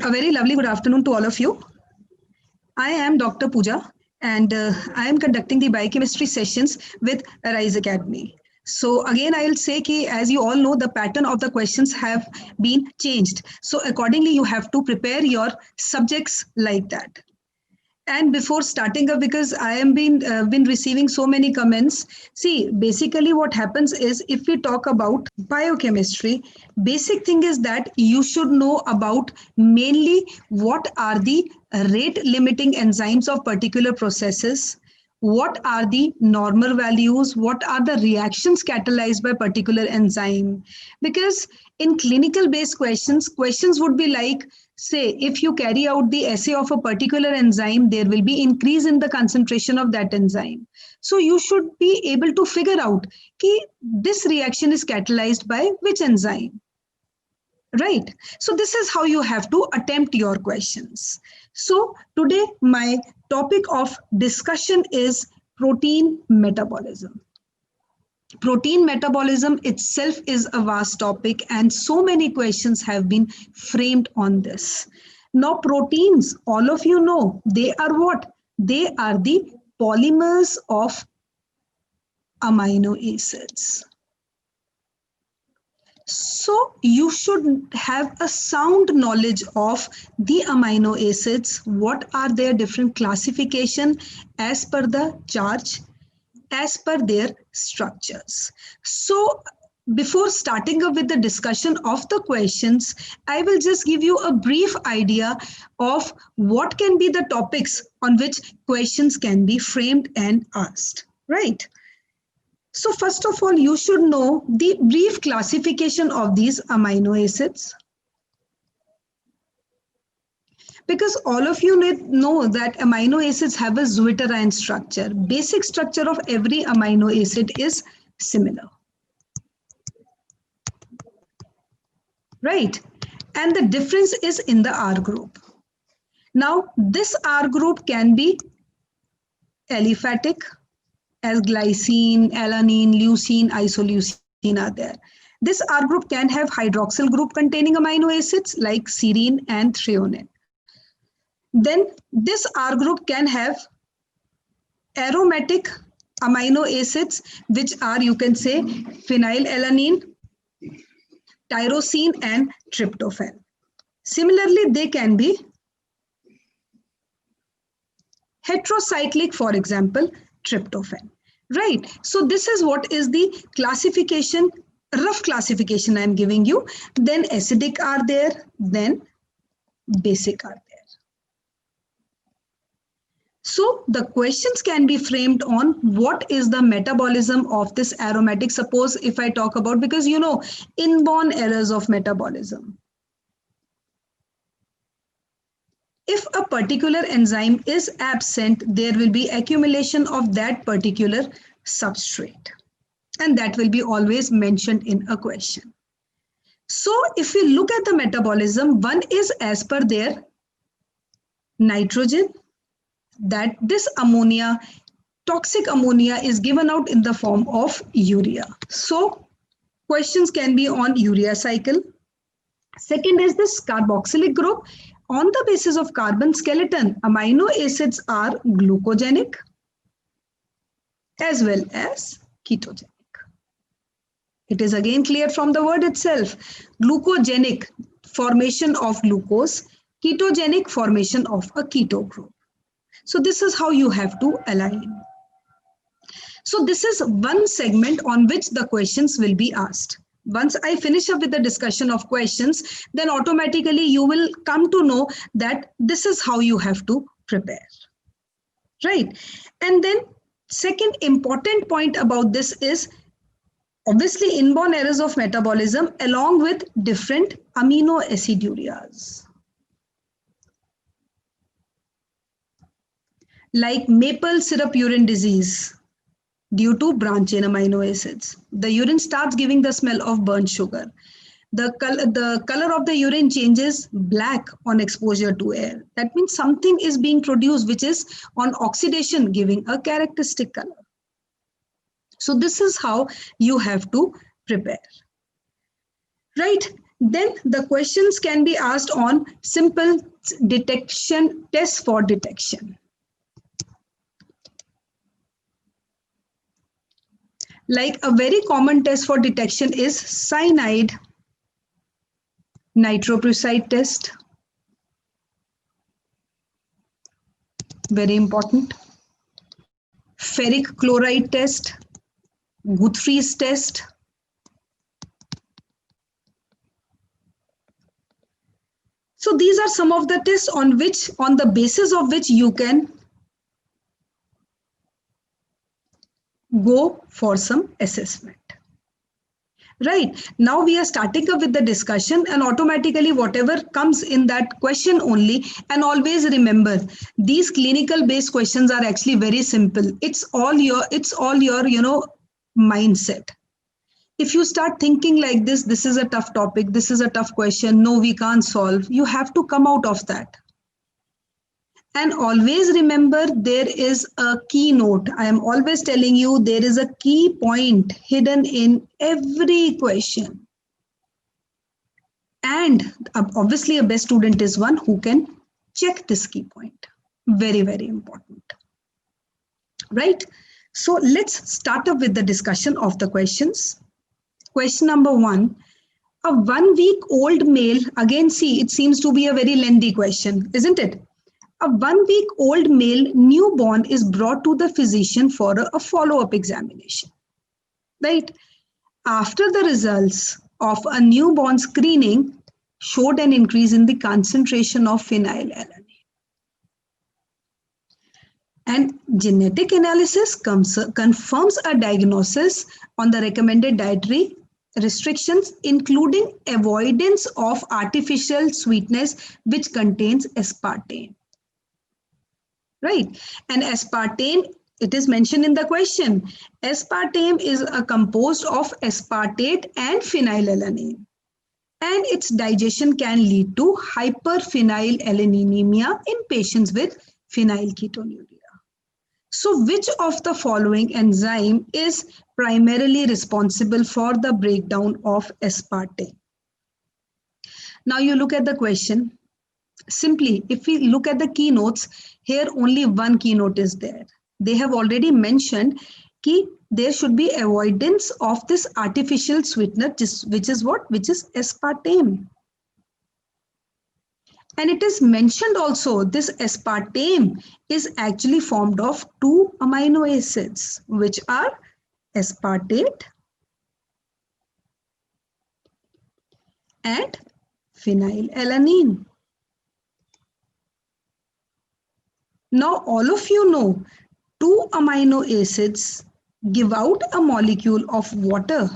A very lovely good afternoon to all of you. I am Dr. Pooja and I am conducting the biochemistry sessions with Arise Academy. So again, I will say that as you all know, the pattern of the questions have been changed. So accordingly, you have to prepare your subjects like that. And before starting up, because I am been receiving so many comments, see, basically what happens is if we talk about biochemistry, basic thing is that you should know about mainly what are the rate limiting enzymes of particular processes, what are the normal values, what are the reactions catalyzed by particular enzyme. Because in clinical based questions would be like, say, if you carry out the assay of a particular enzyme, there will be increase in the concentration of that enzyme. So you should be able to figure out कि this reaction is catalyzed by which enzyme. Right. So this is how you have to attempt your questions. So today my topic of discussion is protein metabolism. Protein metabolism itself is a vast topic and so many questions have been framed on this. Now proteins, all of you know, they are what? They are the polymers of amino acids. So you should have a sound knowledge of the amino acids, what are their different classification as per the charge, as per their structures. So before starting up with the discussion of the questions, I will just give you a brief idea of what can be the topics on which questions can be framed and asked, right? So first of all, you should know the brief classification of these amino acids. Because all of you know that amino acids have a zwitterion structure. Basic structure of every amino acid is similar. Right? And the difference is in the R group. Now, this R group can be aliphatic, as glycine, alanine, leucine, isoleucine are there. This R group can have hydroxyl group containing amino acids like serine and threonine. Then this R group can have aromatic amino acids, which are, you can say, phenylalanine, tyrosine, and tryptophan. Similarly, they can be heterocyclic, for example, tryptophan. Right. So this is what is the classification, rough classification I'm giving you. Then acidic are there, then basic are there. So the questions can be framed on what is the metabolism of this aromatic. Suppose if I talk about, because you know, inborn errors of metabolism. If a particular enzyme is absent, there will be accumulation of that particular substrate. And that will be always mentioned in a question. So if we look at the metabolism, one is as per their nitrogen, that this ammonia, toxic ammonia is given out in the form of urea. So questions can be on urea cycle. Second is this carboxylic group. On the basis of carbon skeleton, amino acids are glucogenic as well as ketogenic. It is again clear from the word itself. Glucogenic, formation of glucose, ketogenic, formation of a keto group. So this is how you have to align. So this is one segment on which the questions will be asked. Once I finish up with the discussion of questions, then automatically you will come to know that this is how you have to prepare. Right? And then second important point about this is obviously inborn errors of metabolism along with different amino acidureas. Like maple syrup urine disease due to branch chain amino acids. The urine starts giving the smell of burnt sugar. The color of the urine changes black on exposure to air. That means something is being produced which is on oxidation giving a characteristic color. So this is how you have to prepare. Right? Then the questions can be asked on simple detection tests for detection. Like a very common test for detection is cyanide nitroprusside test. Very important. Ferric chloride test, Guthrie's test. So these are some of the tests on the basis of which you can go for some assessment. Right, now we are starting up with the discussion, and automatically whatever comes in that question only. And always remember, these clinical based questions are actually very simple. It's all your mindset. If you start thinking like this is a tough topic, this is a tough question, no, we can't solve, you have to come out of that. And always remember, there is a keynote. I am always telling you, there is a key point hidden in every question. And obviously a best student is one who can check this key point. Very, very important. Right? So let's start up with the discussion of the questions. Question number 1. A 1-week-old male, again, see, it seems to be a very lengthy question, isn't it? A 1-week-old male newborn is brought to the physician for a follow-up examination, right? After the results of a newborn screening showed an increase in the concentration of phenylalanine. And genetic analysis confirms a diagnosis on the recommended dietary restrictions, including avoidance of artificial sweetness which contains aspartame. Right, and aspartame, it is mentioned in the question. Aspartame is a composed of aspartate and phenylalanine, and its digestion can lead to hyperphenylalaninemia in patients with phenylketonuria. So which of the following enzyme is primarily responsible for the breakdown of aspartame? Now you look at the question. Simply, if we look at the keynotes, here only one keynote is there. They have already mentioned that there should be avoidance of this artificial sweetener, which is what? Which is aspartame. And it is mentioned also, this aspartame is actually formed of 2 amino acids, which are aspartate and phenylalanine. Now, all of you know 2 amino acids give out a molecule of water,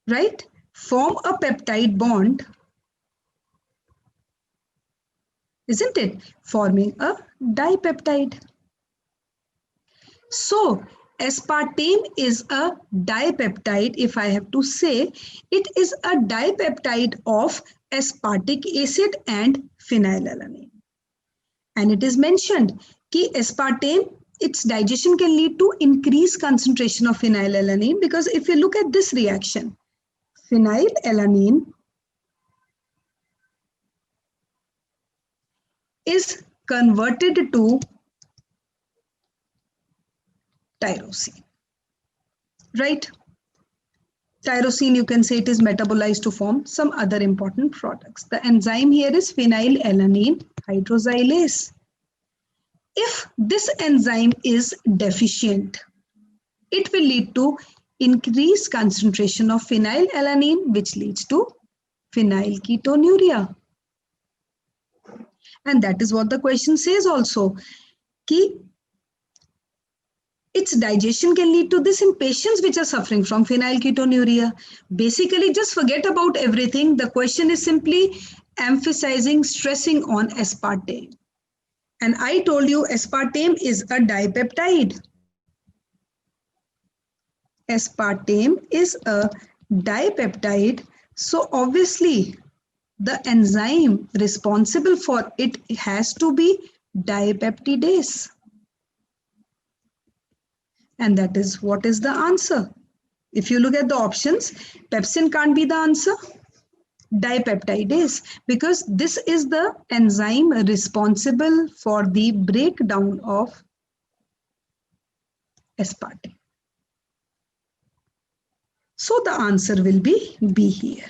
right? Form a peptide bond, isn't it? Forming a dipeptide. So, aspartame is a dipeptide. If I have to say, it is a dipeptide of aspartic acid and phenylalanine. And it is mentioned that aspartame, its digestion can lead to increased concentration of phenylalanine, because if you look at this reaction, phenylalanine is converted to tyrosine, right? Tyrosine, you can say it is metabolized to form some other important products. The enzyme here is phenylalanine hydroxylase. If this enzyme is deficient, it will lead to increased concentration of phenylalanine, which leads to phenylketonuria. And that is what the question says also, that its digestion can lead to this in patients which are suffering from phenylketonuria. Basically, just forget about everything. The question is simply emphasizing, stressing on aspartame. And I told you aspartame is a dipeptide. Aspartame is a dipeptide. So obviously, the enzyme responsible for it has to be dipeptidase. And that is what is the answer. If you look at the options, pepsin can't be the answer. dipeptidase, because this is the enzyme responsible for the breakdown of aspartame. So the answer will be B here.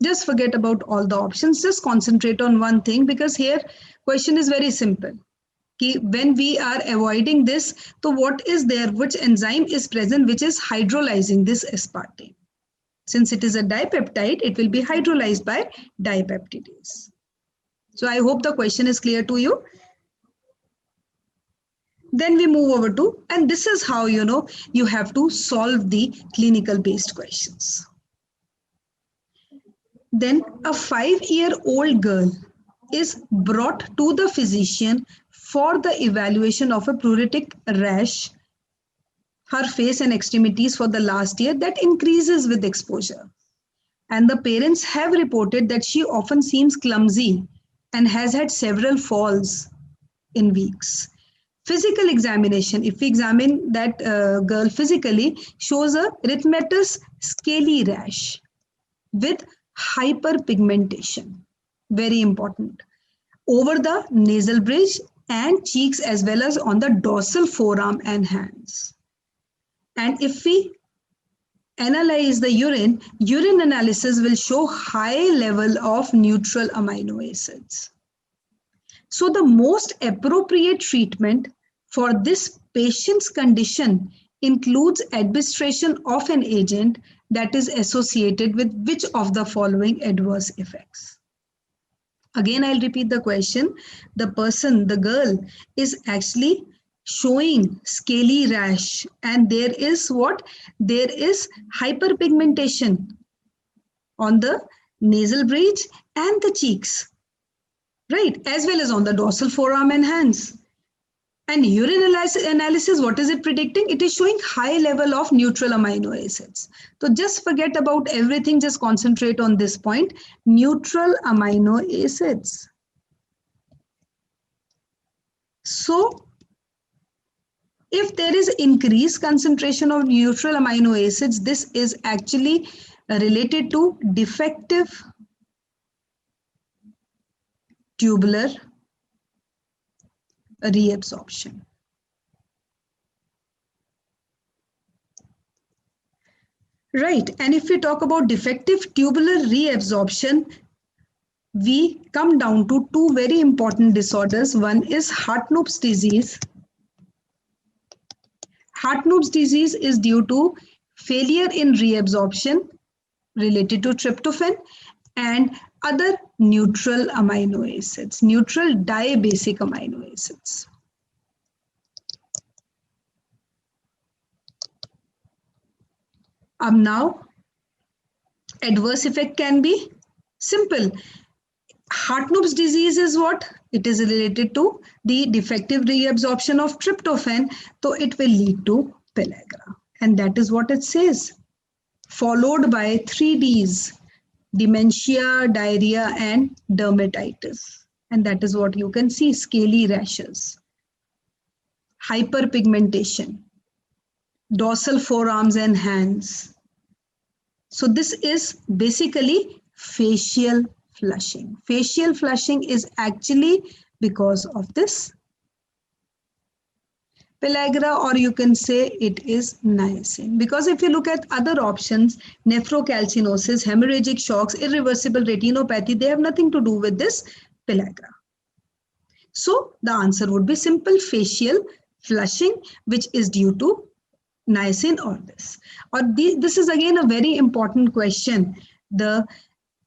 Just forget about all the options. Just concentrate on one thing, because here question is very simple. When we are avoiding this, so what is there, which enzyme is present which is hydrolyzing this aspartame? Since it is a dipeptide, it will be hydrolyzed by dipeptidase. So I hope the question is clear to you. Then we move over to, and this is how you have to solve the clinical based questions. Then a 5-year-old girl is brought to the physician for the evaluation of a pruritic rash, her face and extremities for the last year that increases with exposure. And the parents have reported that she often seems clumsy and has had several falls in weeks. Physical examination, if we examine that girl physically, shows a erythematous scaly rash with hyperpigmentation, very important, over the nasal bridge and cheeks, as well as on the dorsal forearm and hands. And if we analyze the urine analysis will show high level of neutral amino acids. So the most appropriate treatment for this patient's condition includes administration of an agent that is associated with which of the following adverse effects. Again, I'll repeat the question. The girl is actually showing scaly rash, and there is what? There is hyperpigmentation on the nasal bridge and the cheeks, right? As well as on the dorsal forearm and hands. And urine analysis, what is it predicting? It is showing high level of neutral amino acids. So just forget about everything, just concentrate on this point, neutral amino acids. So if there is increased concentration of neutral amino acids, this is actually related to defective tubular reabsorption. Right, and if we talk about defective tubular reabsorption, we come down to two very important disorders. One is Hartnupp's disease. Hartnupp's disease is due to failure in reabsorption related to tryptophan and other neutral amino acids, neutral dibasic amino acids. Now, adverse effect can be simple. Hartnupp's disease is what? It is related to the defective reabsorption of tryptophan, so it will lead to pellagra. And that is what it says. Followed by 3 Ds, dementia, diarrhea, and dermatitis. And that is what you can see, scaly rashes, hyperpigmentation, dorsal forearms and hands. So this is basically facial flushing. Facial flushing is actually because of this pellagra, or you can say it is niacin. Because if you look at other options, nephrocalcinosis, hemorrhagic shocks, irreversible retinopathy, they have nothing to do with this pellagra. So the answer would be simple facial flushing, which is due to niacin or this. Or this is again a very important question. The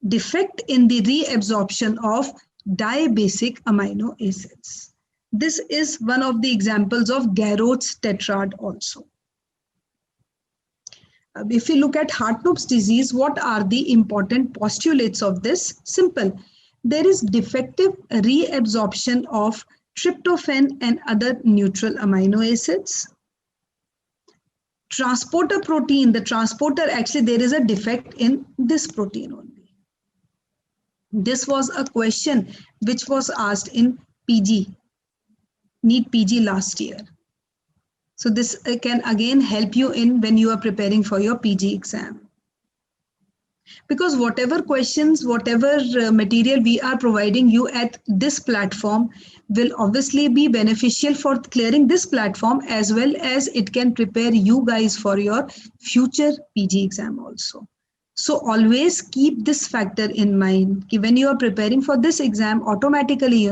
defect in the reabsorption of dibasic amino acids. This is one of the examples of Garrot's tetrad also. If you look at Hartnupp's disease, what are the important postulates of this? Simple. There is defective reabsorption of tryptophan and other neutral amino acids. Transporter protein, the transporter, actually there is a defect in this protein only. This was a question which was asked in PG, NEET PG last year. So this can again help you in when you are preparing for your PG exam. Because whatever questions, whatever material we are providing you at this platform will obviously be beneficial for clearing this platform, as well as it can prepare you guys for your future PG exam also. So always keep this factor in mind. When you are preparing for this exam, automatically,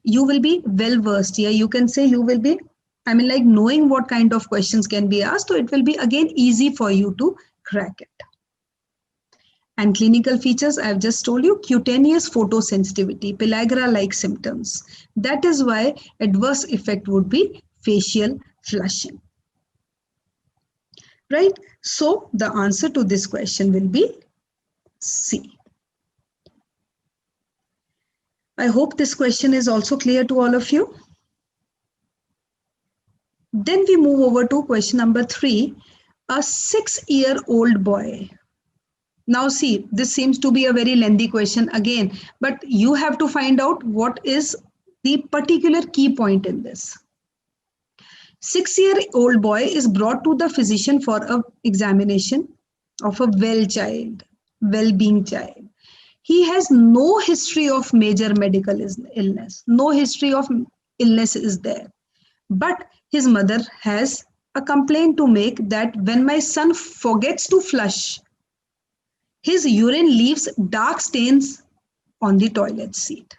you will be well versed. Yeah, you can say you will be, I mean, like knowing what kind of questions can be asked. So it will be again easy for you to crack it. And clinical features, I've just told you, cutaneous photosensitivity, pellagra-like symptoms. That is why adverse effect would be facial flushing. Right? So the answer to this question will be C. I hope this question is also clear to all of you. Then we move over to question number 3. A 6-year-old boy. Now see, this seems to be a very lengthy question again, but you have to find out what is the particular key point in this. 6-year-old boy is brought to the physician for an examination of a well-being child. He has no history of major medical illness. No history of illness is there. But his mother has a complaint to make that when my son forgets to flush, his urine leaves dark stains on the toilet seat.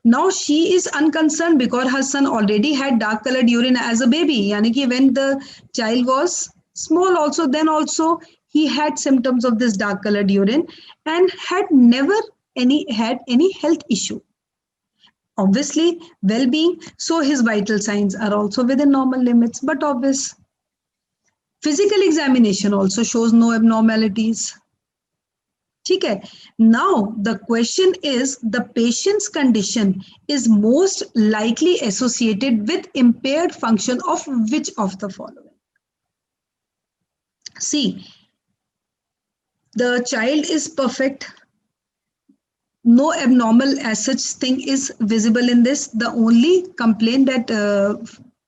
Now she is unconcerned because her son already had dark colored urine as a baby. Yani ki when the child was small also, then also he had symptoms of this dark colored urine and had never had any health issue. Obviously, well-being, so his vital signs are also within normal limits, but obvious. Physical examination also shows no abnormalities. Okay. Now the question is, the patient's condition is most likely associated with impaired function of which of the following? See, the child is perfect. No abnormal as such thing is visible in this. The only complaint that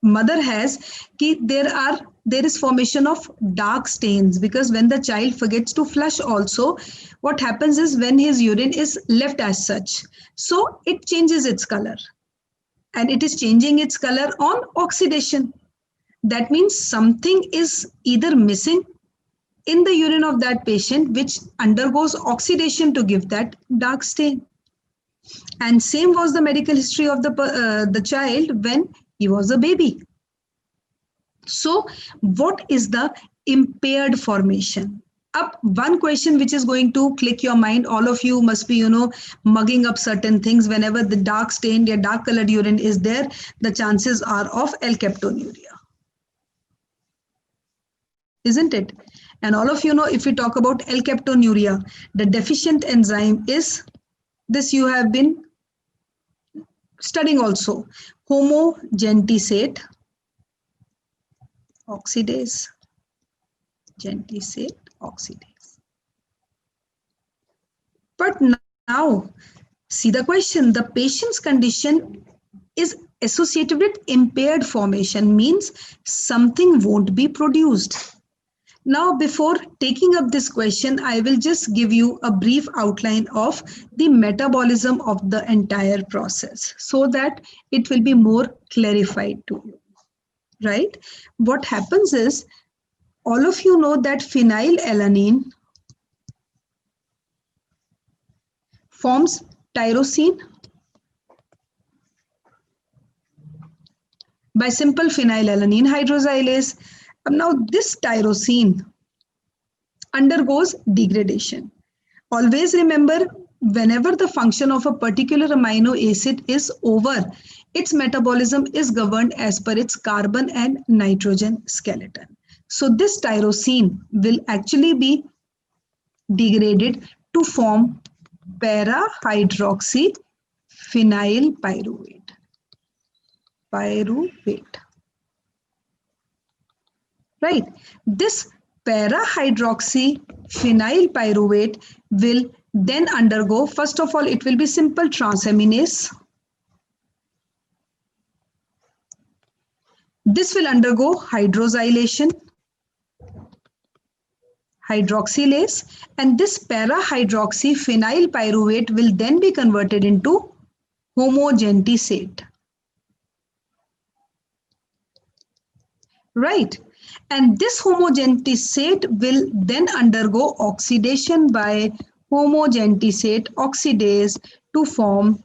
mother has, there is formation of dark stains, because when the child forgets to flush also, what happens is when his urine is left as such, so it changes its color, and it is changing its color on oxidation. That means something is either missing in the urine of that patient, which undergoes oxidation to give that dark stain. And same was the medical history of the child when he was a baby. So what is the impaired formation? Up one question which is going to click your mind. All of you must be, mugging up certain things. Whenever the dark stained or dark colored urine is there, the chances are of alkaptonuria. Isn't it? And all of you know, if we talk about alkaptonuria, the deficient enzyme is this, you have been studying also, homogentisate oxidase, gentisate oxidase. But now, see the question, the patient's condition is associated with impaired formation, means something won't be produced. Now, before taking up this question, I will just give you a brief outline of the metabolism of the entire process so that it will be more clarified to you, right? What happens is, all of you know that phenylalanine forms tyrosine by simple phenylalanine hydroxylase. Now this tyrosine undergoes degradation. Always remember, whenever the function of a particular amino acid is over, its metabolism is governed as per its carbon and nitrogen skeleton. So this tyrosine will actually be degraded to form para-hydroxy phenyl pyruvate. Right. This para-hydroxy phenyl pyruvate will then undergo, first of all, it will be simple transaminase. This will undergo hydroxylation. hydroxylase, and this para-hydroxyphenyl pyruvate will then be converted into homogentisate. Right? And this homogentisate will then undergo oxidation by homogentisate oxidase to form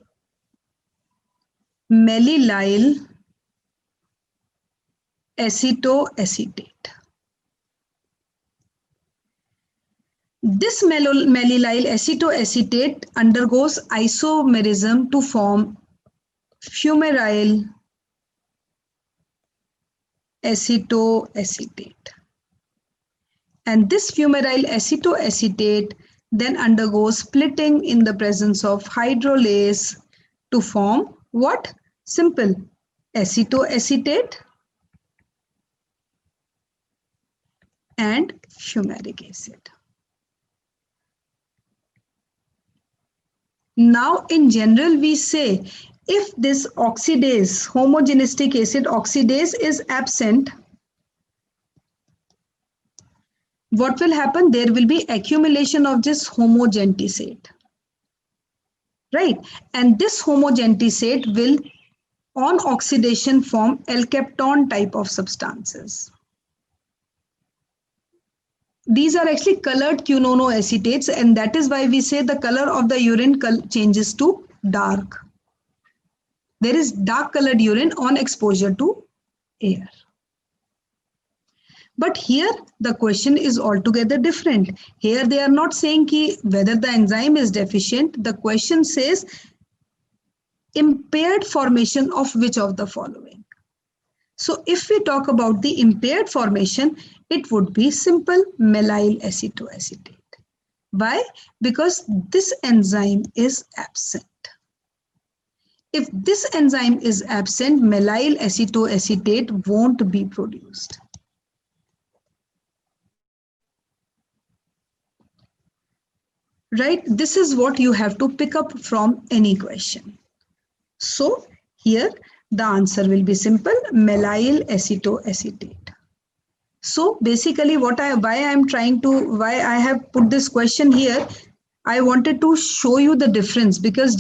mellyl acetoacetate. This mellyl acetoacetate undergoes isomerism to form fumaryl acetoacetate. And this fumaryl acetoacetate then undergoes splitting in the presence of hydrolase to form what? Simple acetoacetate and fumaric acid. Now, in general, we say if this oxidase, homogenistic acid oxidase is absent, what will happen? There will be accumulation of this homogentisate, right? And this homogentisate will, on oxidation, form alkapton type of substances. These are actually colored quinonoacetates, and that is why we say the color of the urine changes to dark. There is dark colored urine on exposure to air. But here the question is altogether different. Here they are not saying whether the enzyme is deficient. The question says impaired formation of which of the following. So if we talk about the impaired formation, it would be simple mellyl acetoacetate. Why? Because this enzyme is absent. If this enzyme is absent, mellyl acetoacetate won't be produced. Right? This is what you have to pick up from any question. So here the answer will be simple, mellyl acetoacetate. So basically why I have put this question here, I wanted to show you the difference, because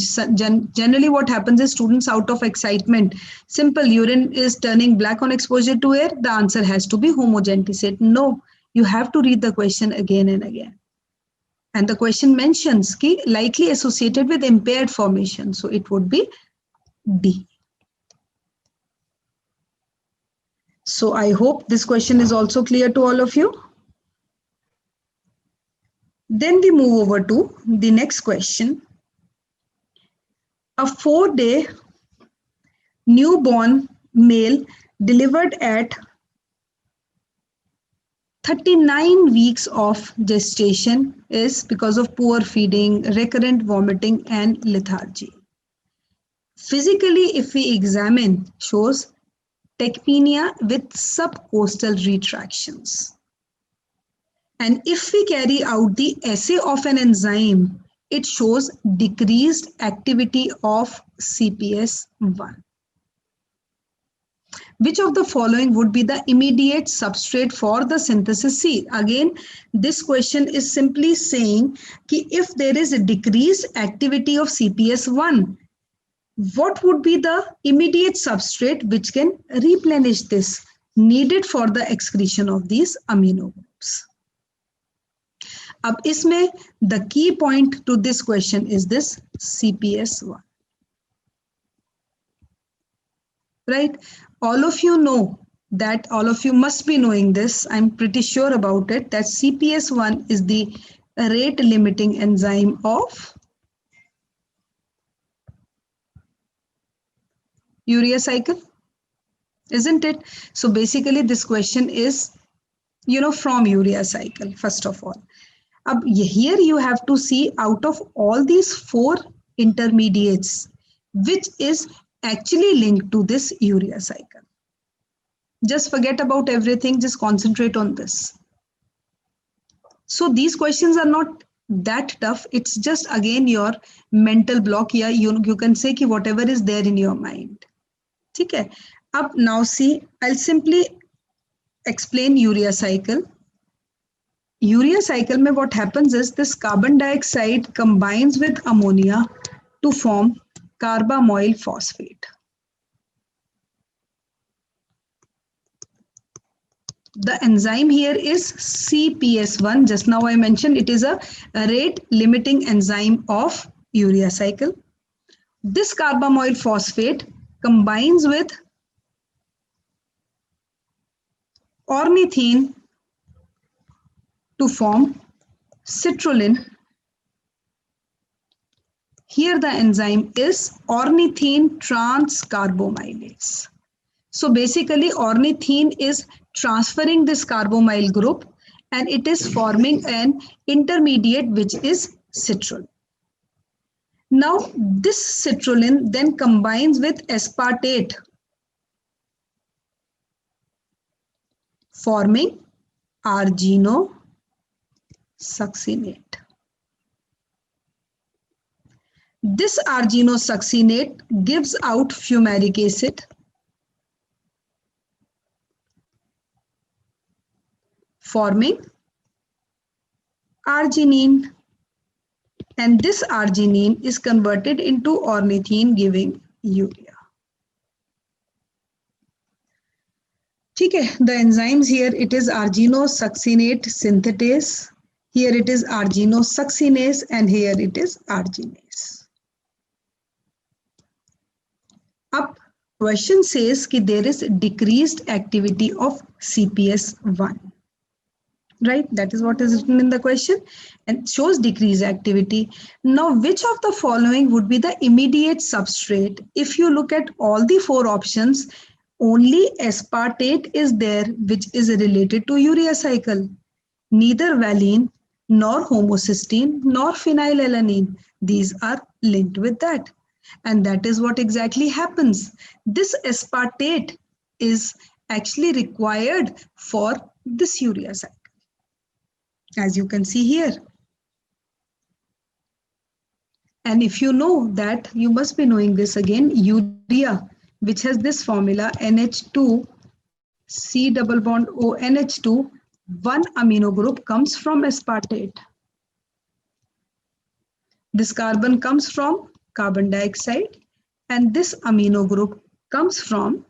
generally what happens is students, out of excitement, simple urine is turning black on exposure to air, the answer has to be homogentisate. No, you have to read the question again and again. And the question mentions likely associated with impaired formation. So it would be D. So I hope this question is also clear to all of you. Then we move over to the next question. A 4-day newborn male delivered at 39 weeks of gestation is because of poor feeding, recurrent vomiting, and lethargy. Physically, if we examine, shows tachypnea with subcostal retractions. And if we carry out the assay of an enzyme, it shows decreased activity of CPS1. Which of the following would be the immediate substrate for the synthesis C? Again, this question is simply saying that if there is a decreased activity of CPS1, what would be the immediate substrate which can replenish this, needed for the excretion of these amino groups? Ab isme, the key point to this question is this CPS1. Right? All of you know that, all of you must be knowing this, I'm pretty sure about it, that CPS1 is the rate limiting enzyme of urea cycle, isn't it? So basically this question is, from urea cycle, first of all. Here you have to see, out of all these 4 intermediates, which is actually linked to this urea cycle. Just forget about everything, just concentrate on this. So these questions are not that tough, it's just again your mental block. Yeah, you can say ki whatever is there in your mind. Okay. Now see, I'll simply explain urea cycle. urea cycle में what happens is this carbon dioxide combines with ammonia to form carbamoyl phosphate. The enzyme here is CPS1. Just now I mentioned it is a rate limiting enzyme of urea cycle. This carbamoyl phosphate combines with ornithine to form citrulline. Here the enzyme is ornithine transcarbamylase. So basically ornithine is transferring this carbamyl group and it is forming an intermediate which is citrulline. Now this citrulline then combines with aspartate, forming arginosuccinate. This arginosuccinate gives out fumaric acid, forming arginine, and this arginine is converted into ornithine giving urea. Okay, the enzymes here it is arginosuccinate synthetase, here it is arginosuccinase, and here it is arginase. Up question says that there is decreased activity of CPS1. Right, that is what is written in the question and shows decreased activity. Now, which of the following would be the immediate substrate? If you look at all the four options, only aspartate is there, which is related to urea cycle. Neither valine, nor homocysteine, nor phenylalanine. These are linked with that. And that is what exactly happens. This aspartate is actually required for this urea cycle, as you can see here. And if you know that, you must be knowing this again, urea, which has this formula NH2, C double bond O NH2, one amino group comes from aspartate. This carbon comes from carbon dioxide, and this amino group comes from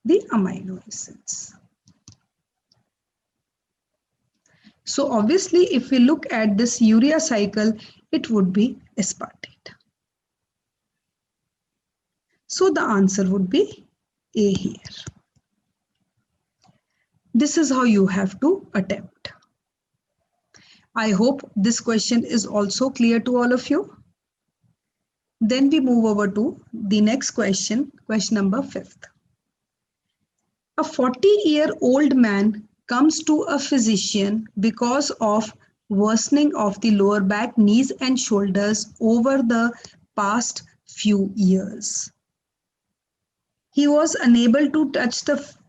the amino acids. So obviously, if we look at this urea cycle, it would be aspartate. So the answer would be A here. This is how you have to attempt. I hope this question is also clear to all of you. Then we move over to the next question, question number 5. A 40-year-old man comes to a physician because of worsening of the lower back, knees and shoulders over the past few years. He was unable to touch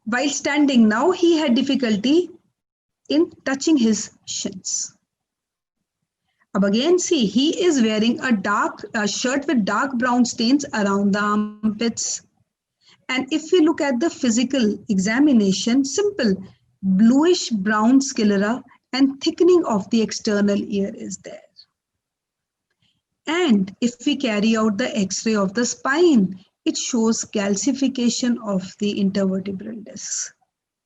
while standing. Now he had difficulty in touching his shins. Ab again see, he is wearing a shirt with dark brown stains around the armpits. And if we look at the physical examination, simple, bluish brown sclera and thickening of the external ear is there. And if we carry out the X-ray of the spine, it shows calcification of the intervertebral discs.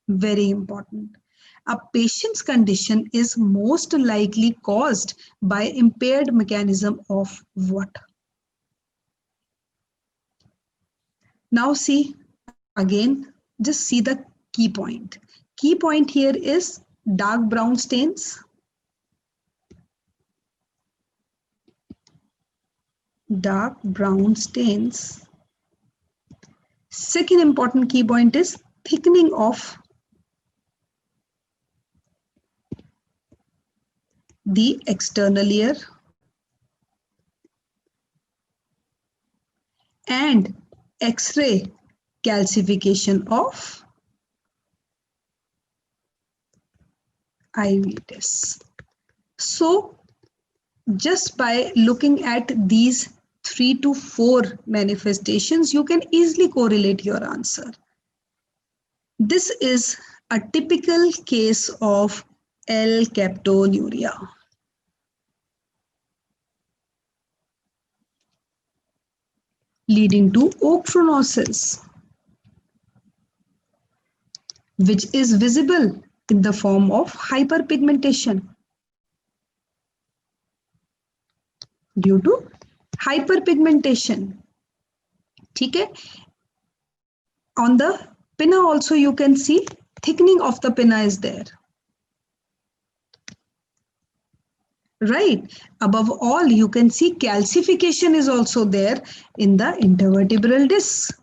Very important. A patient's condition is most likely caused by impaired mechanism of what? Now see, again, just see the key point. Key point here is dark brown stains. Dark brown stains. Second important key point is thickening of the external ear and X-ray calcification of IVS. So just by looking at these 3 to 4 manifestations, you can easily correlate your answer. This is A typical case of L-captonuria. Leading to ochronosis, which is visible in the form of hyperpigmentation due to hyperpigmentation. Okay? On the pinna also you can see thickening of the pinna is there. Right. Above all, you can see calcification is also there in the intervertebral disc.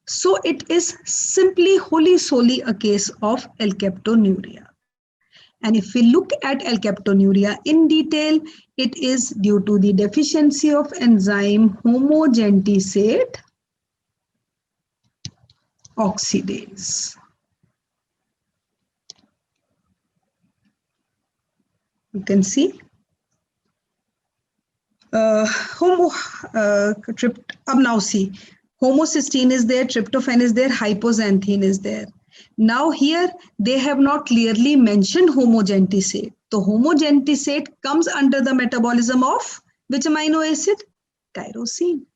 So it is simply wholly solely a case of L-captonuria. And if we look at L-captonuria in detail, it is due to the deficiency of enzyme homogentisate oxidase. You can see now see homocysteine is there, tryptophan is there, hypoxanthine is there. Now here they have not clearly mentioned homogentisate. So homogentisate comes under the metabolism of which amino acid? Tyrosine.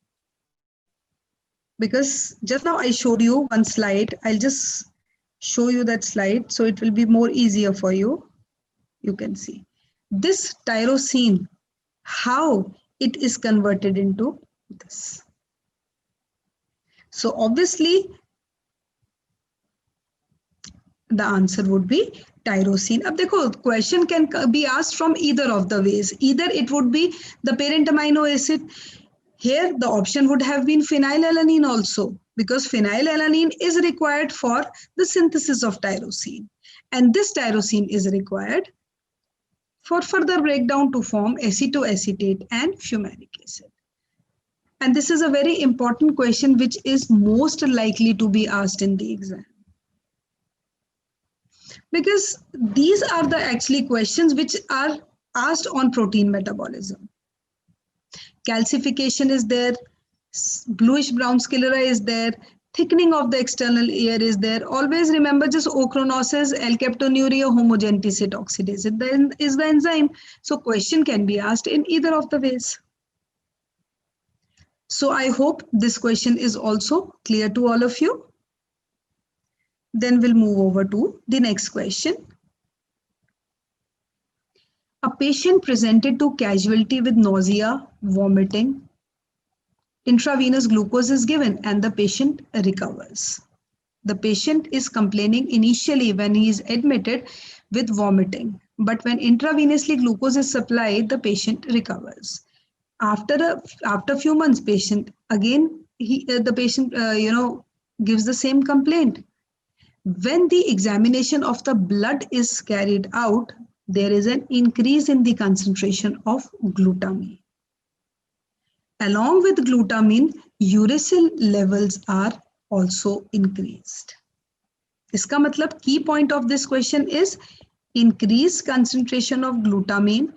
Because just now I showed you one slide. I'll just show you that slide so it will be more easier for you. You can see this tyrosine, how it is converted into this. So obviously the answer would be tyrosine. Ab dekho, question can be asked from either of the ways. Either it would be the parent amino acid. Here the option would have been phenylalanine also, because phenylalanine is required for the synthesis of tyrosine. And this tyrosine is required for further breakdown to form acetoacetate and fumaric acid. And this is a very important question which is most likely to be asked in the exam. Because these are the actually questions which are asked on protein metabolism. Calcification is there, bluish brown sclera is there, thickening of the external ear is there. Always remember just ochronosis, L-captonuria, homogentisate oxidase is the enzyme. So question can be asked in either of the ways. So I hope this question is also clear to all of you. Then we'll move over to the next question. A patient presented to casualty with nausea, vomiting. Intravenous glucose is given and the patient recovers. The patient is complaining initially when he is admitted with vomiting, but when intravenously glucose is supplied, the patient recovers. After a few months, patient again the patient gives the same complaint. When the examination of the blood is carried out, there is an increase in the concentration of glutamine. Along with glutamine, uracil levels are also increased. Iska matlab key point of this question is increased concentration of glutamine,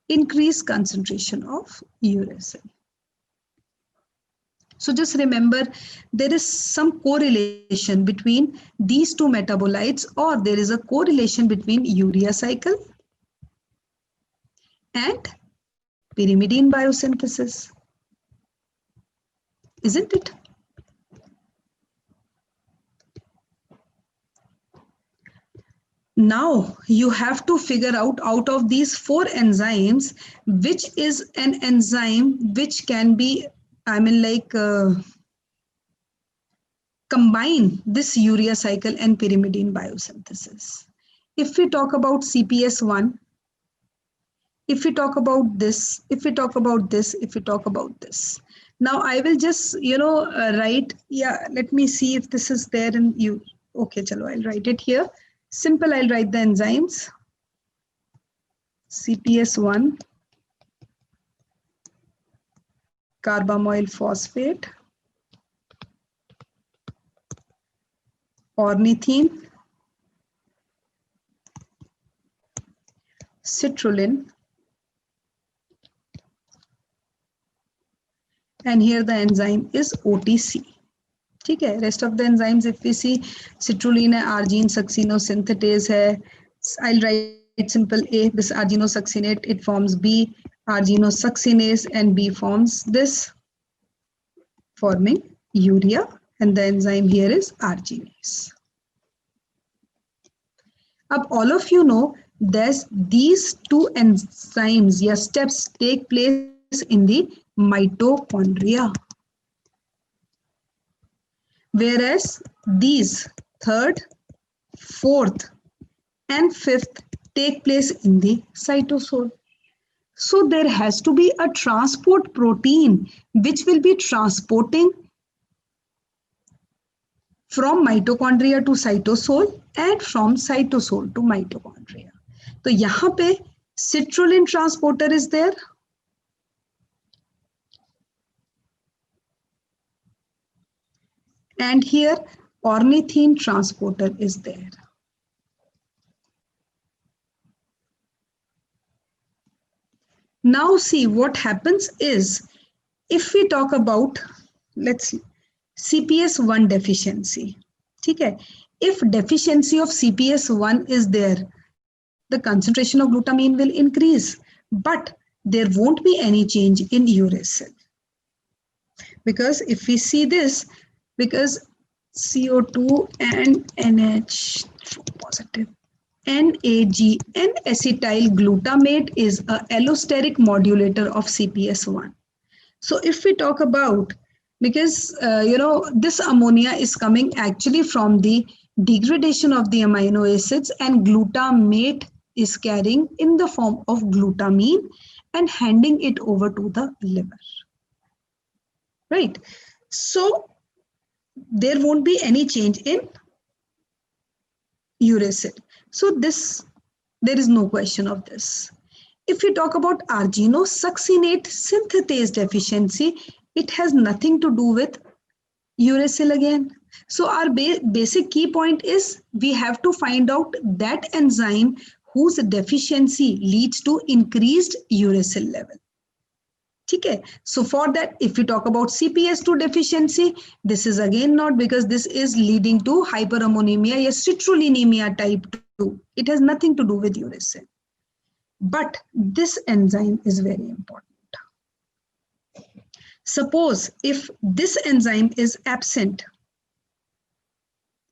increased concentration of uracil. So just remember, there is some correlation between these two metabolites, or there is a correlation between urea cycle and pyrimidine biosynthesis. Isn't it? Now you have to figure out of these 4 enzymes, which is an enzyme which can be, combine this urea cycle and pyrimidine biosynthesis. If we talk about CPS1, if we talk about this, if we talk about this, if we talk about this. Now I will just, write, let me see if this is there in you. Okay, chalo, I'll write it here. Simple, I'll write the enzymes. CPS1, carbamoyl phosphate, ornithine, citrulline, and here the enzyme is OTC. ठीक है. Rest of the enzymes if we see, citrulline है, arginine succinylsynthetase है. I'll write simple A. This arginosuccinate, it forms B, arginosuccinase, and B forms this, forming urea, and the enzyme here is arginase. अब all of you know that these two enzymes या steps take place in the mitochondria, whereas these third, fourth, and fifth take place in the cytosol. So there has to be a transport protein which will be transporting from mitochondria to cytosol and from cytosol to mitochondria. तो यहाँ पे citrulline transporter is there, and here ornithine transporter is there. Now see what happens is, if we talk about, let's see, CPS1 deficiency. ठीक है, if deficiency of CPS1 is there, the concentration of glutamine will increase, but there won't be any change in uracil. Because if we see this, because CO2 and NH positive, NAG, N-acetyl glutamate is a allosteric modulator of CPS1. So if we talk about, because this ammonia is coming actually from the degradation of the amino acids, and glutamate is carrying in the form of glutamine and handing it over to the liver, right? So there won't be any change in uracil. So this, there is no question of this. If we talk about arginosuccinate synthetase deficiency, it has nothing to do with uracil again. So our basic key point is, we have to find out that enzyme whose deficiency leads to increased uracil level. Okay, so for that, if we talk about CPS2 deficiency, this is again not, because this is leading to hyperammonemia or citrullinemia type 2. It has nothing to do with uracil. But this enzyme is very important. Suppose if this enzyme is absent,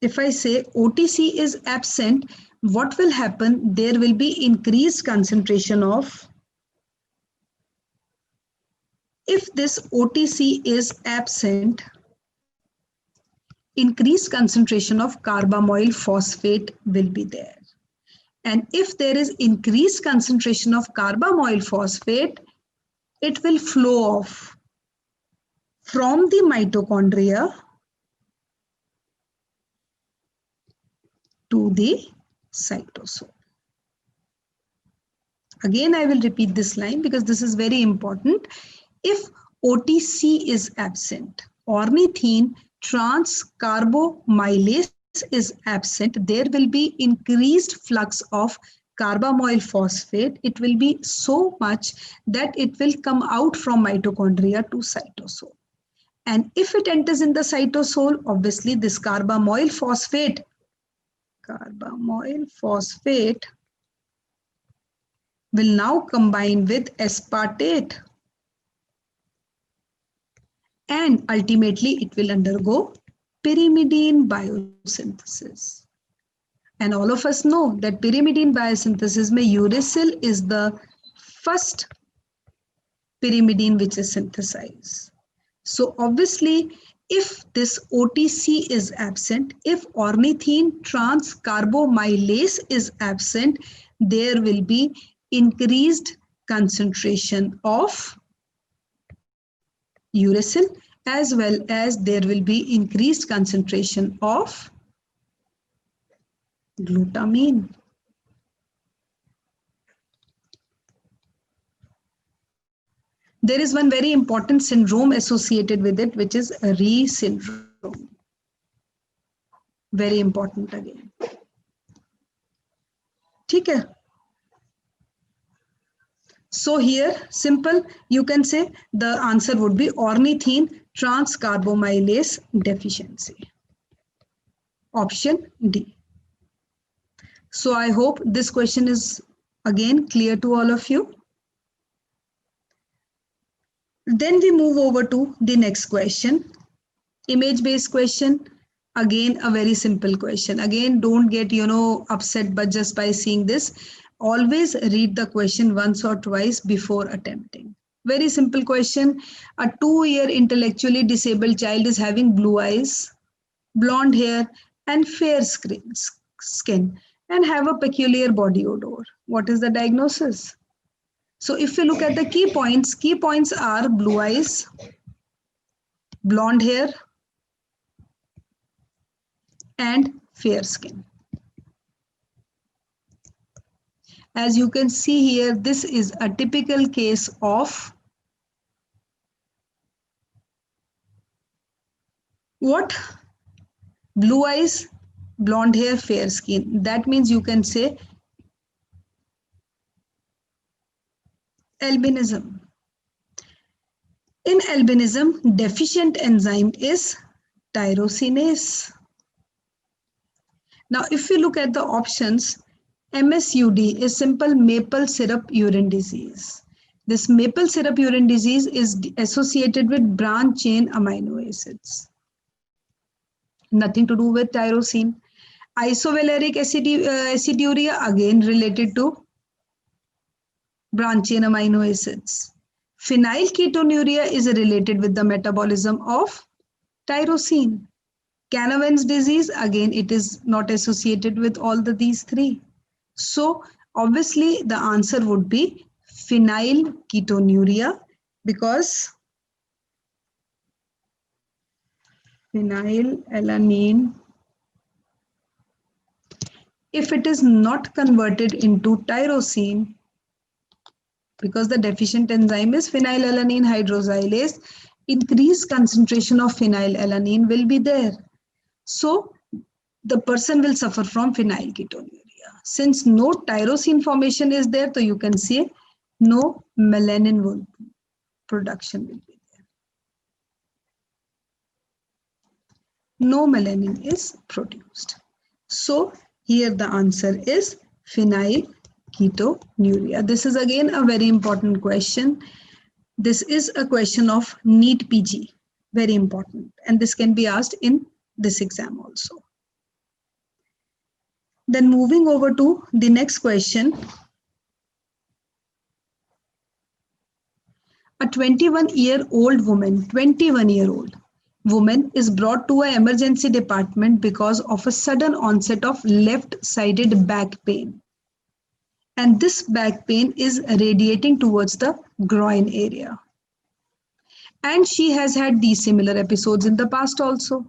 if I say OTC is absent, what will happen? There will be increased concentration of, if this OTC is absent, increased concentration of carbamoyl phosphate will be there. And if there is increased concentration of carbamoyl phosphate, it will flow off from the mitochondria to the cytosol. Again, I will repeat this line because this is very important. If OTC is absent, ornithine transcarbamylase is absent, there will be increased flux of carbamoyl phosphate. It will be so much that it will come out from mitochondria to cytosol. And if it enters in the cytosol, obviously this carbamoyl phosphate will now combine with aspartate, and ultimately it will undergo pyrimidine biosynthesis. And all of us know that pyrimidine biosynthesis mein uracil is the first pyrimidine which is synthesized. So obviously, if this OTC is absent, if ornithine transcarbamylase is absent, there will be increased concentration of uracil, as well as there will be increased concentration of glutamine. There is one very important syndrome associated with it, which is Reye syndrome. Very important again. ठीक है. So here, simple, you can say the answer would be ornithine transcarbamylase deficiency. Option D. So I hope this question is again clear to all of you. Then we move over to the next question. Image-based question. Again, a very simple question. Again, don't get, upset but just by seeing this. Always read the question once or twice before attempting. Very simple question. A 2-year intellectually disabled child is having blue eyes, blonde hair, and fair skin, and have a peculiar body odor. What is the diagnosis? So if you look at the key points are blue eyes, blonde hair, and fair skin. As you can see here, this is a typical case of what? Blue eyes, blonde hair, fair skin. That means you can say albinism. In albinism, deficient enzyme is tyrosinase. Now, if we look at the options, MSUD is simple maple syrup urine disease. This maple syrup urine disease is associated with branch chain amino acids. Nothing to do with tyrosine. Isovaleric aciduria, again related to branch chain amino acids. Phenylketonuria is related with the metabolism of tyrosine. Canavan's disease, again, it is not associated with all these three. So obviously the answer would be phenylketonuria, because phenylalanine, if it is not converted into tyrosine, because the deficient enzyme is phenylalanine hydroxylase, increased concentration of phenylalanine will be there. So the person will suffer from phenylketonuria. Since no tyrosine formation is there, so you can say no melanin production will be there. No melanin is produced. So here the answer is phenylketonuria. This is again a very important question. This is a question of NEET PG, very important, and this can be asked in this exam also. Then moving over to the next question. A 21-year-old woman is brought to an emergency department because of a sudden onset of left-sided back pain. And this back pain is radiating towards the groin area. And she has had these similar episodes in the past also.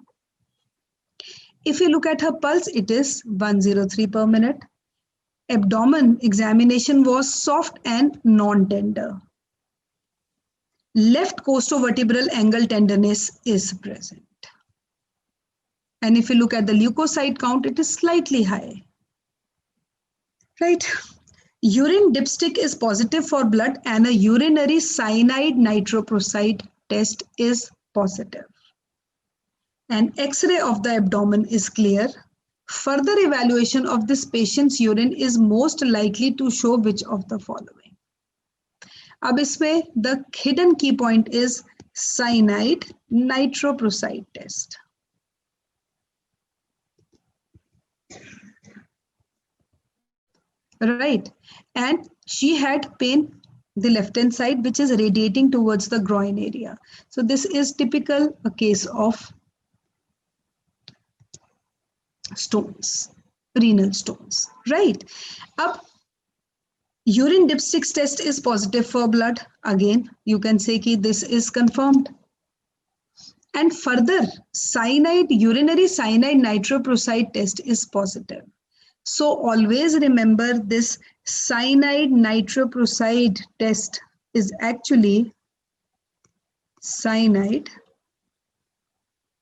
If you look at her pulse, it is 103 per minute. Abdomen examination was soft and non-tender. Left costovertebral angle tenderness is present. And if you look at the leukocyte count, it is slightly high. Right? Urine dipstick is positive for blood and a urinary cyanide nitroprusside test is positive. An X-ray of the abdomen is clear. Further evaluation of this patient's urine is most likely to show which of the following. अब इसमें the hidden key point is cyanide nitroprusside test. Right, and she had pain the left hand side which is radiating towards the groin area. So this is typical a case of stones, renal stones, right? Up urine dipstick test is positive for blood. Again, you can say that this is confirmed. And further, urinary cyanide nitroprusside test is positive. So always remember this cyanide nitroprusside test is actually cyanide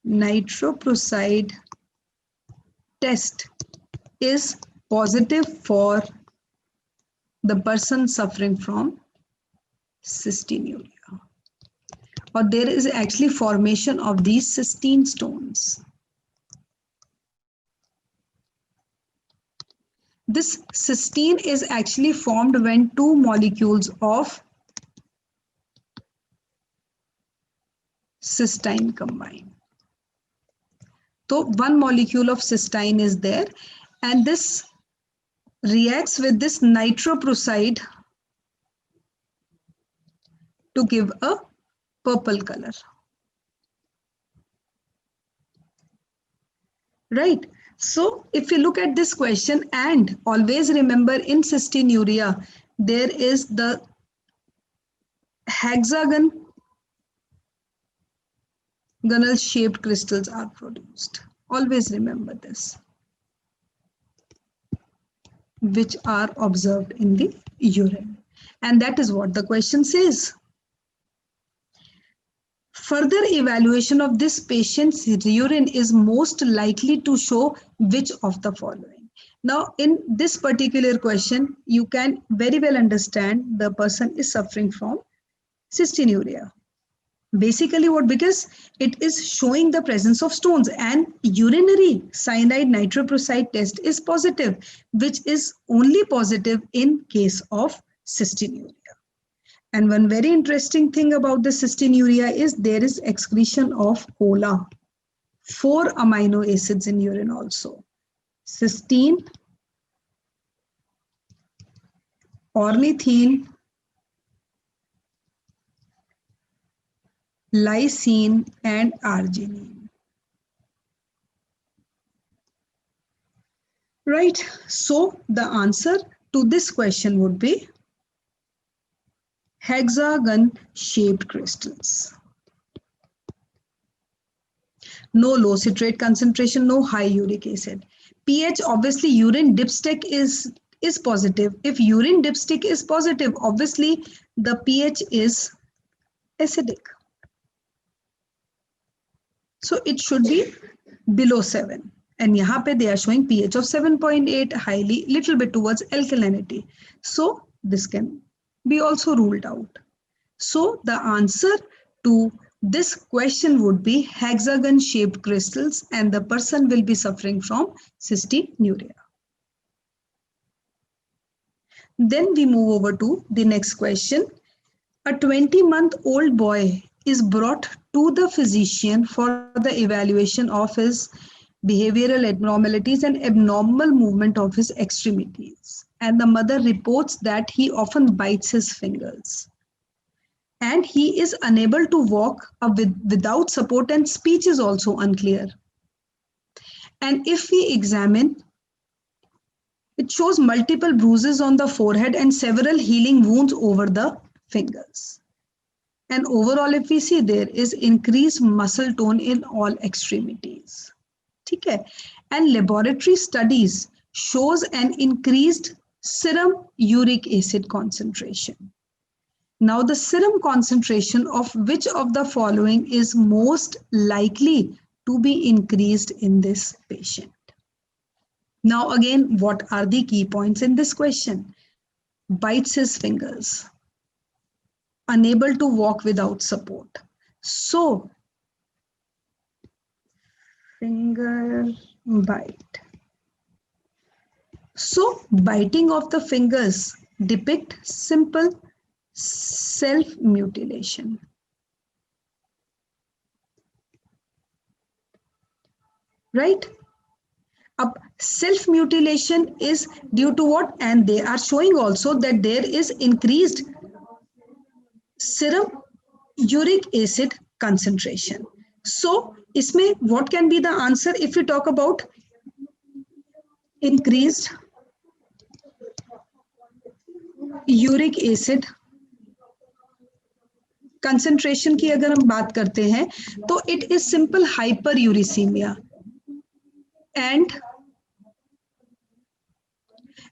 nitroprusside test is positive for the person suffering from cystinuria, or there is actually formation of these cystine stones. This cystine is actually formed when two molecules of cystine combine. So one molecule of cystine is there, and this reacts with this nitroprusside to give a purple color. Right. So if you look at this question, and always remember in cystinuria, there is the hexagonal shaped crystals are produced. Always remember this, which are observed in the urine. And that is what the question says. Further evaluation of this patient's urine is most likely to show which of the following. Now, in this particular question, you can very well understand the person is suffering from cystinuria. Basically what? Because it is showing the presence of stones, and urinary cyanide nitroprusside test is positive, which is only positive in case of cystinuria. And one very interesting thing about the cystinuria is there is excretion of CoLA, 4 amino acids in urine also. Cysteine, ornithine, lysine, and arginine. Right. So the answer to this question would be hexagon shaped crystals. No low citrate concentration, no high uric acid. pH, obviously urine dipstick is positive. If urine dipstick is positive, obviously the pH is acidic. So it should be below 7. And यहाँ पे they are showing pH of 7.8, highly, little bit towards alkalinity. So this can be also ruled out. So the answer to this question would be hexagon shaped crystals, and the person will be suffering from cystinuria. Then we move over to the next question. A 20-month-old boy is brought to the physician for the evaluation of his behavioral abnormalities and abnormal movement of his extremities. And the mother reports that he often bites his fingers. And he is unable to walk without support, and speech is also unclear. And if we examine, it shows multiple bruises on the forehead and several healing wounds over the fingers. And overall, if we see, there is increased muscle tone in all extremities. Okay. And laboratory studies shows an increased serum uric acid concentration. Now, the serum concentration of which of the following is most likely to be increased in this patient? Now, again, what are the key points in this question? Bites his fingers, unable to walk without support. So, finger bite. So, biting of the fingers depict simple self-mutilation. Right? Self-mutilation is due to what? And they are showing also that there is increased serum uric acid concentration. So, isme what can be the answer if we talk about increased uric acid concentration की अगर हम बात करते हैं तो it is simple hyperuricemia, and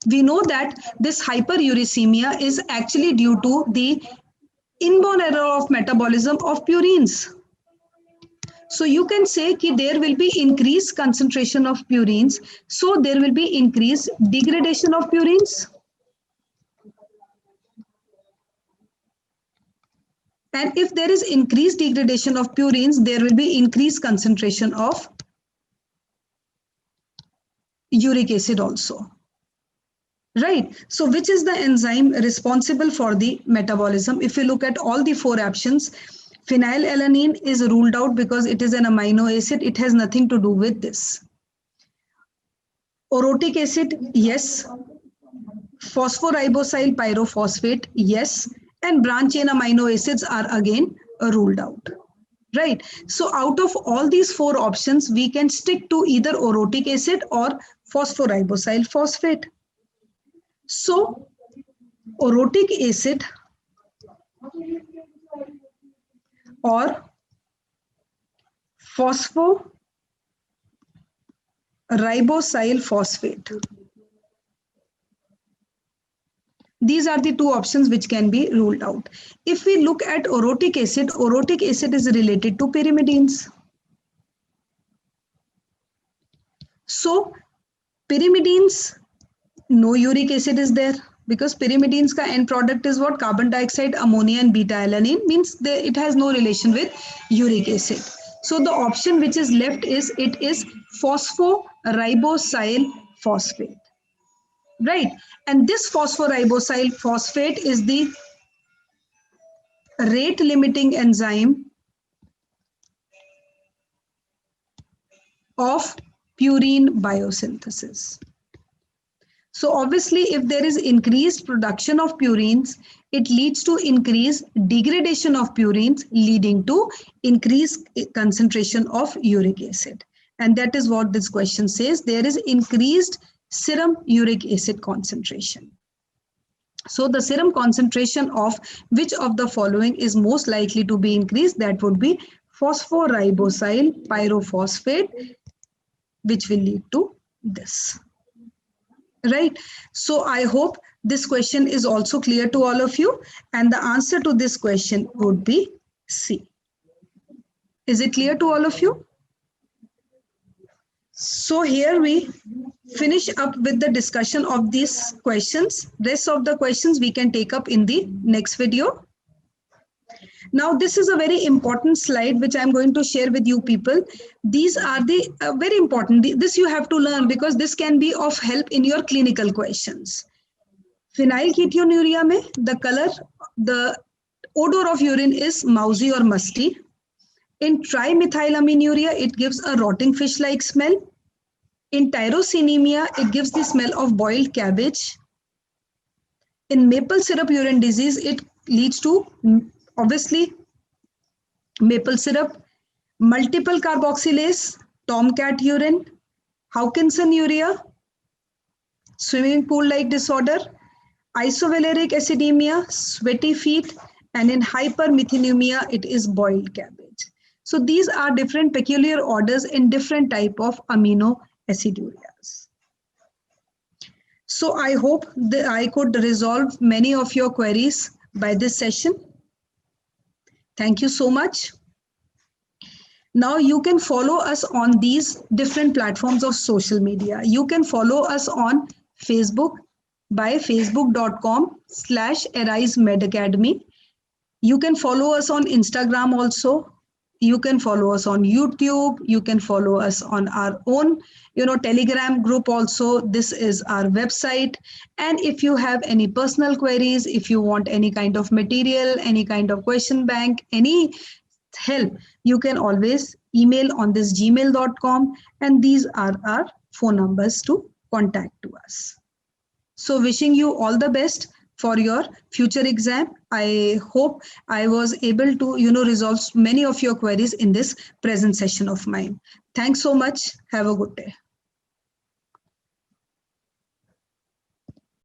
we know that this hyperuricemia is actually due to the inborn error of metabolism of purines. So you can say that there will be increased concentration of purines, so there will be increased degradation of purines. And if there is increased degradation of purines, there will be increased concentration of uric acid also. Right. So which is the enzyme responsible for the metabolism? If you look at all the four options, phenylalanine is ruled out because it is an amino acid. It has nothing to do with this. Orotic acid, yes. Phosphoribosyl pyrophosphate, yes. And branch chain amino acids are again ruled out. Right. So out of all these four options, we can stick to either orotic acid or phosphoribosyl phosphate. So orotic acid or phosphoribosyl phosphate. These are the two options which can be ruled out. If we look at orotic acid is related to pyrimidines. So pyrimidines, no uric acid is there, because pyrimidines ka end product is what? Carbon dioxide, ammonia and beta alanine, means it has no relation with uric acid. So the option which is left is, it is phosphoribosyl phosphate. Right. And this phosphoribosyl phosphate is the rate limiting enzyme of purine biosynthesis. So obviously, if there is increased production of purines, it leads to increased degradation of purines, leading to increased concentration of uric acid. And that is what this question says. There is increased serum uric acid concentration. So the serum concentration of which of the following is most likely to be increased? That would be phosphoribosyl pyrophosphate, which will lead to this. Right. So I hope this question is also clear to all of you. And the answer to this question would be C. Is it clear to all of you? So here we finish up with the discussion of these questions. Rest of the questions we can take up in the next video. Now, this is a very important slide which I'm going to share with you people. These are the very important. This you have to learn because this can be of help in your clinical questions. Phenylketonuria mein, the color, the odor of urine is mousy or musty. In trimethylaminiuria, it gives a rotting fish-like smell. In tyrosinemia, it gives the smell of boiled cabbage. In maple syrup urine disease, it leads to obviously maple syrup, multiple carboxylase, tomcat urine, Hawkinsonuria, swimming pool-like disorder, isovaleric acidemia, sweaty feet, and in hypermethynemia, it is boiled cabbage. So these are different peculiar orders in different type of amino acidurias. So I hope that I could resolve many of your queries by this session. Thank you so much. Now you can follow us on these different platforms of social media. You can follow us on Facebook by facebook.com/AriseMedAcademy. You can follow us on Instagram also. You can follow us on YouTube. You can follow us on our own, Telegram group also. This is our website. And if you have any personal queries, if you want any kind of material, any kind of question bank, any help, you can always email on this gmail.com. And these are our phone numbers to contact to us. So wishing you all the best for your future exam. I hope I was able to, resolve many of your queries in this present session of mine. Thanks so much. Have a good day.